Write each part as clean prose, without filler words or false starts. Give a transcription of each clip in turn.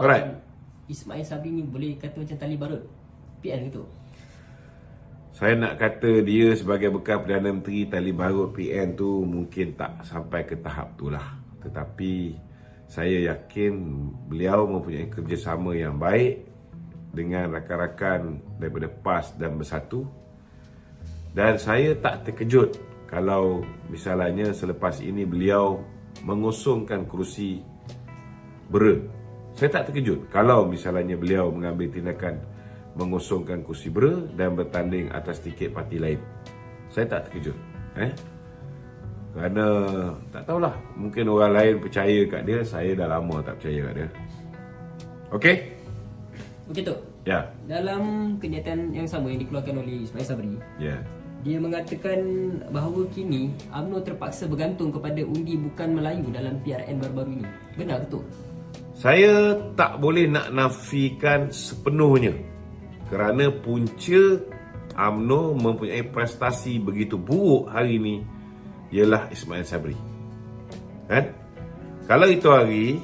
Alright. Ismail Sabri ni boleh kata macam tali barut PN gitu? Saya nak kata dia sebagai bekas Perdana Menteri, tali barut PN tu mungkin tak sampai ke tahap tu lah. Tetapi saya yakin beliau mempunyai kerjasama yang baik dengan rakan-rakan daripada PAS dan Bersatu. Dan saya tak terkejut kalau misalnya selepas ini beliau mengusungkan kerusi BERA. Saya tak terkejut kalau misalnya beliau mengambil tindakan mengusungkan kursi BERA dan bertanding atas tiket parti lain. Saya tak terkejut. Kerana tak tahulah, mungkin orang lain percaya kat dia, saya dah lama tak percaya kat dia. Okey? Okey tu. Ya. Dalam kenyataan yang sama yang dikeluarkan oleh Ismail Sabri, Ya. dia mengatakan bahawa kini UMNO terpaksa bergantung kepada undi bukan Melayu dalam PRN baru-baru ini. Benar ke tu? Saya tak boleh nak nafikan sepenuhnya kerana punca UMNO mempunyai prestasi begitu buruk hari ini ialah Ismail Sabri. Kan? Kalau itu hari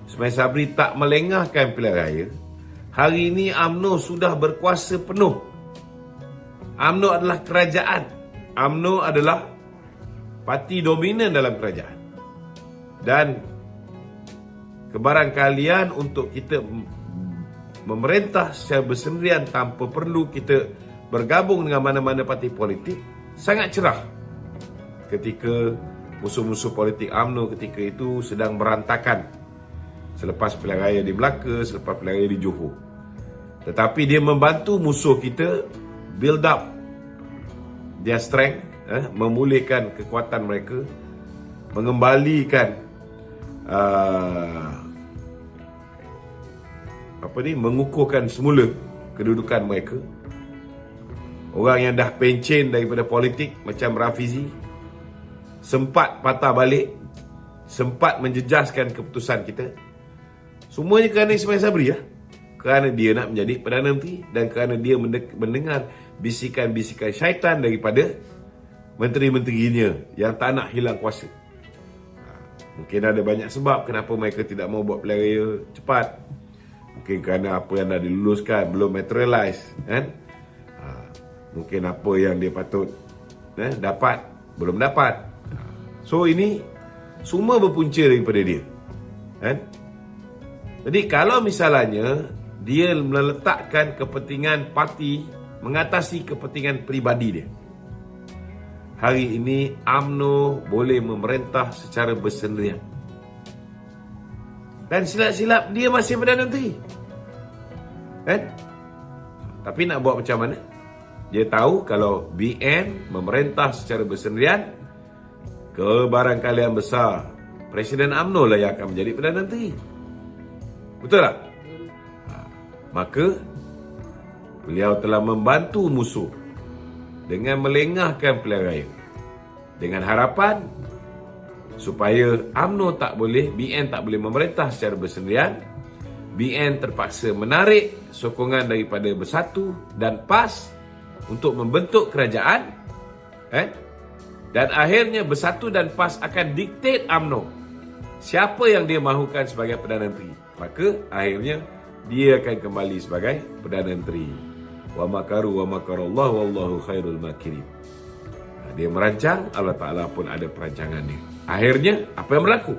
Ismail Sabri tak melengahkan pilihan raya, hari ini UMNO sudah berkuasa penuh. UMNO adalah kerajaan. UMNO adalah parti dominan dalam kerajaan. Dan kebarangkalian untuk kita memerintah secara bersendirian tanpa perlu kita bergabung dengan mana-mana parti politik sangat cerah ketika musuh-musuh politik UMNO ketika itu sedang berantakan selepas pilihan raya di Melaka, selepas pilihan raya di Johor. Tetapi dia membantu musuh kita build up their strength, memulihkan kekuatan mereka, mengembalikan mengukuhkan semula kedudukan mereka. Orang yang dah pencen daripada politik macam Rafizi sempat patah balik, sempat menjejaskan keputusan kita. Semuanya kerana Ismail Sabri ya. Kerana dia nak menjadi Perdana Menteri dan kerana dia mendengar bisikan-bisikan syaitan daripada menteri-menterinya yang tak nak hilang kuasa. Mungkin ada banyak sebab kenapa mereka tidak mau buat pilihan raya cepat. Mungkin kerana apa yang dah diluluskan belum materialize, kan? Mungkin apa yang dia patut dapat belum dapat. So ini semua berpunca daripada dia, kan? Jadi kalau misalnya dia meletakkan kepentingan parti mengatasi kepentingan peribadi dia, hari ini UMNO boleh memerintah secara bersendirian. Dan silap-silap dia masih Perdana Menteri, kan? Tapi nak buat macam mana? Dia tahu kalau BN memerintah secara bersendirian, kebarangkalian besar Presiden UMNO lah yang akan menjadi Perdana Menteri. Betul tak? Maka beliau telah membantu musuh dengan melengahkan pilihan raya, dengan harapan supaya UMNO tak boleh, BN tak boleh memerintah secara bersendirian. BN terpaksa menarik sokongan daripada Bersatu dan PAS untuk membentuk kerajaan, dan akhirnya Bersatu dan PAS akan diktate UMNO siapa yang dia mahukan sebagai Perdana Menteri. Maka akhirnya dia akan kembali sebagai Perdana Menteri. Wa makaru wa makarallah wallahu khairul makirin. Dia merancang, Allah Ta'ala pun ada perancangan dia. Akhirnya apa yang berlaku?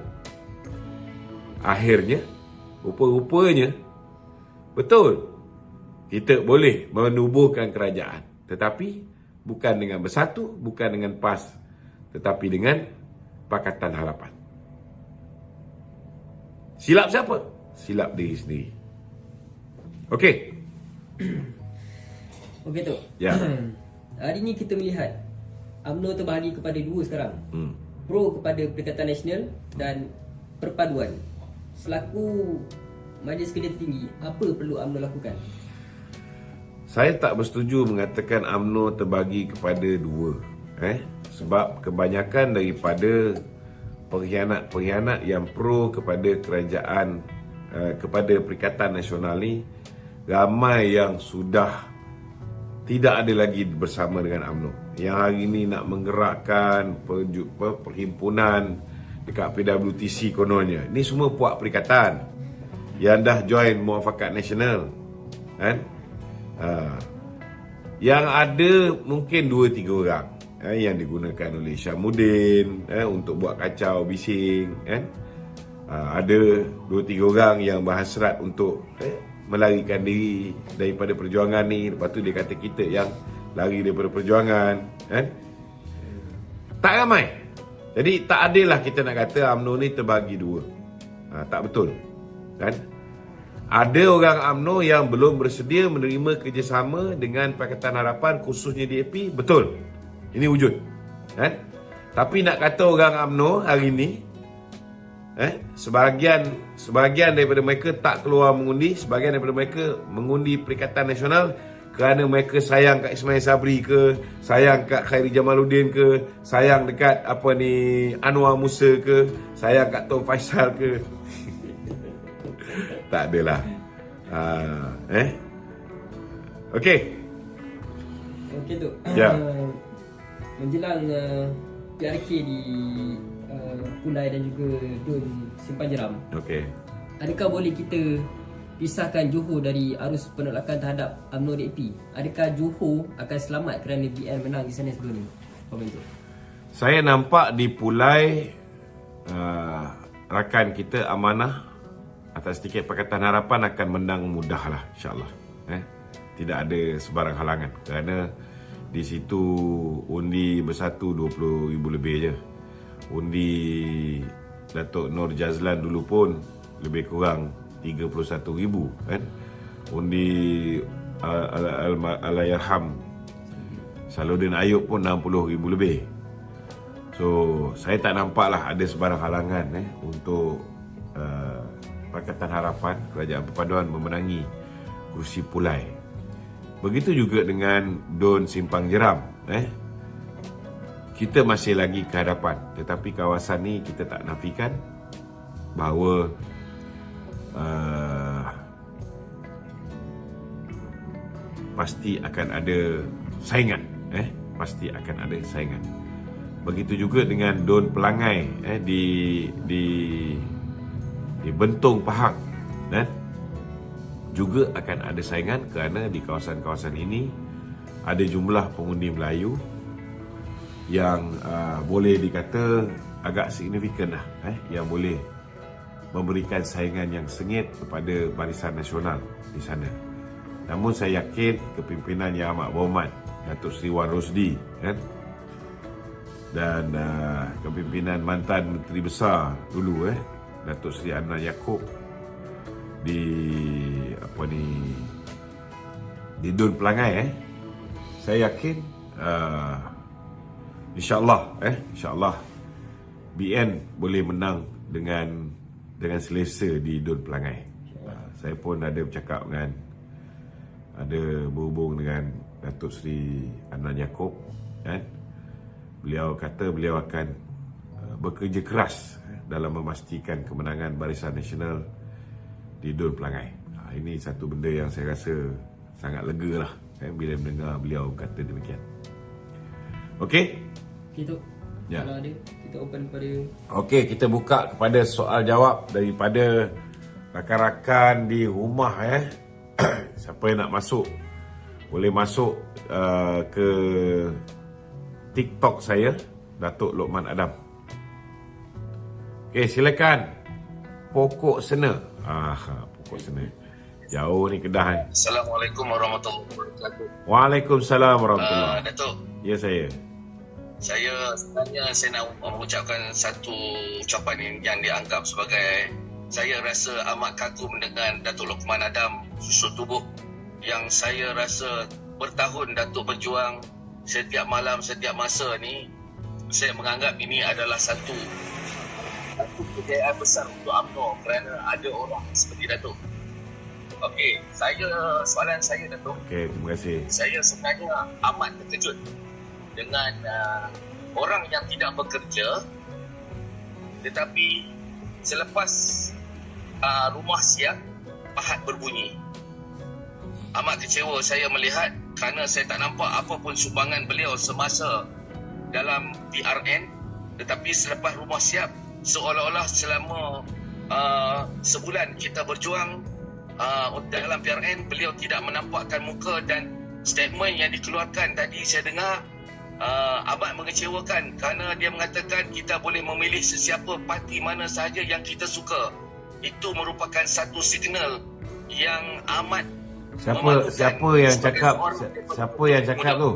Akhirnya rupa-rupanya betul kita boleh menubuhkan kerajaan, tetapi bukan dengan Bersatu, bukan dengan PAS, tetapi dengan Pakatan Harapan. Silap siapa? Silap diri sendiri. Okey. Okey tu. Ya. Hari ini kita melihat UMNO terbahagi kepada dua sekarang. Pro kepada Perikatan Nasional dan perpaduan. Selaku Majlis Kerja Tertinggi, apa perlu UMNO lakukan? Saya tak bersetuju mengatakan UMNO terbagi kepada dua. Sebab kebanyakan daripada pengkhianat-pengkhianat yang pro kepada kerajaan, kepada Perikatan Nasional ni, ramai yang sudah tidak ada lagi bersama dengan UMNO. Yang hari ini nak menggerakkan perhimpunan dekat PWTC kononnya. Ini semua puak perikatan. yang dah join Muafakat Nasional, kan? Yang ada mungkin 2-3 orang yang digunakan oleh Syamuddin untuk buat kacau bising, kan? Ada 2-3 orang yang berhasrat untuk melarikan diri daripada perjuangan ni. Lepas tu dia kata kita yang lari daripada perjuangan, kan? Tak ramai. Jadi tak adil lah kita nak kata UMNO ni terbagi dua. Tak betul, kan? Ada orang UMNO yang belum bersedia menerima kerjasama dengan Pakatan Harapan, khususnya DAP. Betul, ini wujud, kan? Tapi nak kata orang UMNO hari ni sebahagian daripada mereka tak keluar mengundi, sebahagian daripada mereka mengundi Perikatan Nasional kerana mereka sayang kat Ismail Sabri ke, sayang kat Khairi Jamaluddin ke, sayang dekat Anwar Musa ke, sayang kat Tom Faisal ke. Tak adalah. Okey tu. Ya. Menjelang PRK di Pulai dan juga Dun Simpang Jeram. Okey. Adakah boleh kita pisahkan Johor dari arus penolakan terhadap UMNO DAP? Adakah Johor akan selamat kerana BN menang di sana sebelum ni? Komen tu. Saya nampak di Pulai rakan kita Amanah atas tiket Pakatan Harapan akan menang mudah lah, insyaAllah. Tidak ada sebarang halangan kerana di situ undi bersatu 20,000 lebih je. Undi Datuk Nur Jazlan dulu pun lebih kurang 31,000, kan? Undi Allahyarham Salahuddin Ayub pun 60,000 lebih. So saya tak nampak lah ada sebarang halangan untuk Pakatan Harapan, Kerajaan Perpaduan memenangi kursi Pulai. Begitu juga dengan Dun Simpang Jeram. Kita masih lagi ke hadapan, tetapi kawasan ni kita tak nafikan bahawa pasti akan ada saingan. Pasti akan ada saingan. Begitu juga dengan Dun Pelangai di Bentong Pahang, juga akan ada saingan kerana di kawasan-kawasan ini ada jumlah pengundi Melayu yang boleh dikata agak signifikan lah, yang boleh memberikan saingan yang sengit kepada Barisan Nasional di sana. Namun saya yakin kepimpinan Yang Amat Berhormat Datuk Seri Wan Rosdi, dan kepimpinan mantan Menteri Besar dulu, Datuk Seri Adnan Yaakob di Dun Pelangai, saya yakin InsyaAllah BN boleh menang dengan selesa di Dun Pelangai. Saya pun ada bercakap ada berhubung dengan Datuk Seri Adnan Yaakob, beliau kata beliau akan bekerja keras dalam memastikan kemenangan Barisan Nasional di Dun Pelangai. Ini satu benda yang saya rasa sangat lega lah bila mendengar beliau kata demikian. Okey? Itu. Ya. Kalau ada, kita open kepada... Okey, kita buka kepada soal jawab daripada rakan-rakan di rumah. Siapa yang nak masuk, boleh masuk ke TikTok saya, Datuk Lokman Adam. Okey, silakan. Pokok Sena. Pokok Sena. Jauh ni Kedah. Assalamualaikum warahmatullahi wabarakatuh. Waalaikumsalam warahmatullahi. Datuk. Ya, saya. Sebenarnya saya nak mengucapkan satu ucapan yang dianggap sebagai, saya rasa amat kagum dengan Datuk Lokman Adam, susul tubuh yang saya rasa bertahun Datuk berjuang setiap malam, setiap masa ni. Saya menganggap ini adalah satu kejayaan besar untuk UMNO kerana ada orang seperti Datuk. Okey, soalan saya Datuk. Okey, terima kasih. Saya sebenarnya amat terkejut dengan orang yang tidak bekerja, tetapi selepas rumah siap, pahat berbunyi. Amat kecewa saya melihat kerana saya tak nampak apa pun sumbangan beliau semasa dalam PRN, tetapi selepas rumah siap, seolah-olah selama sebulan kita berjuang dalam PRN, beliau tidak menampakkan muka dan statement yang dikeluarkan tadi saya dengar amat mengecewakan kerana dia mengatakan kita boleh memilih sesiapa parti mana sahaja yang kita suka. Itu merupakan satu signal yang amat Siapa yang cakap tu?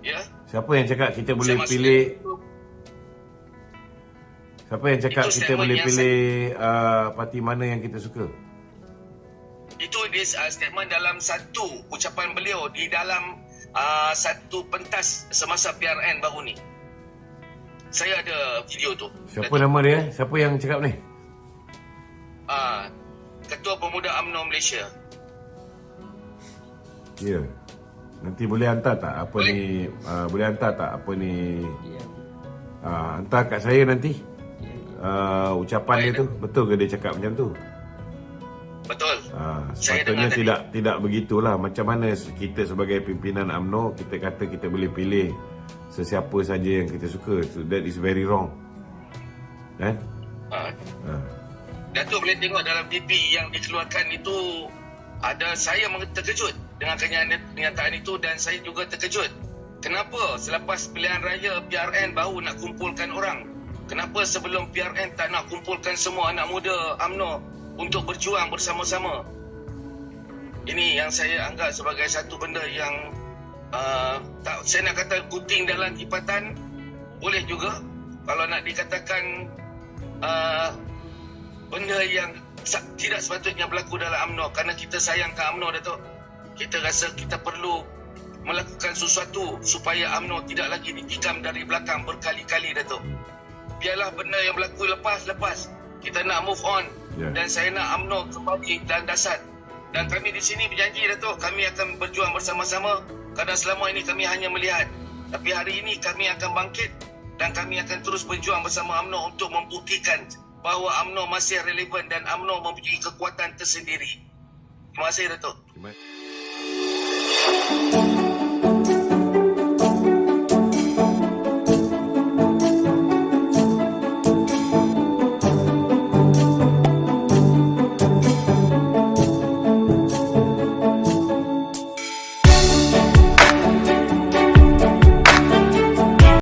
Ya. Siapa yang cakap kita boleh Saya pilih? Siapa yang cakap Itu kita statement boleh yang pilih parti mana yang kita suka? Itu dia statement dalam satu ucapan beliau di dalam satu pentas semasa PRN baru ni. Saya ada video tu. Siapa nama dia? Siapa yang cakap ni? Ketua Pemuda UMNO Malaysia. Ya. Nanti boleh hantar tak apa Boleh. ni? Boleh hantar tak apa ni? Ya. Hantar kat saya nanti. Ucapan Boleh, dia tu betul ke dia cakap macam tu? Betul. Saya Sepatutnya dengar tidak begitulah. Macam mana kita sebagai pimpinan UMNO kita kata kita boleh pilih sesiapa saja yang kita suka. So that is very wrong. Kan? Datuk boleh tengok dalam DP yang dikeluarkan itu, ada saya terkejut dengan kenyataan itu dan saya juga terkejut. Kenapa selepas pilihan raya PRN baru nak kumpulkan orang? Kenapa sebelum PRN tak nak kumpulkan semua anak muda UMNO untuk berjuang bersama-sama? Ini yang saya anggap sebagai satu benda yang saya nak kata kuting dalam lipatan, boleh juga. Kalau nak dikatakan benda yang tidak sepatutnya berlaku dalam UMNO, kerana kita sayangkan UMNO, Datuk. Kita rasa kita perlu melakukan sesuatu supaya UMNO tidak lagi ditikam dari belakang berkali-kali, Datuk. Biarlah benda yang berlaku lepas. Kita nak move on. Dan saya nak UMNO kembali dan dasar. Dan kami di sini berjanji, Datuk, kami akan berjuang bersama-sama kerana selama ini kami hanya melihat. Tapi hari ini kami akan bangkit dan kami akan terus berjuang bersama UMNO untuk membuktikan bahawa UMNO masih relevan dan UMNO mempunyai kekuatan tersendiri. Terima kasih, Datuk. Terima kasih.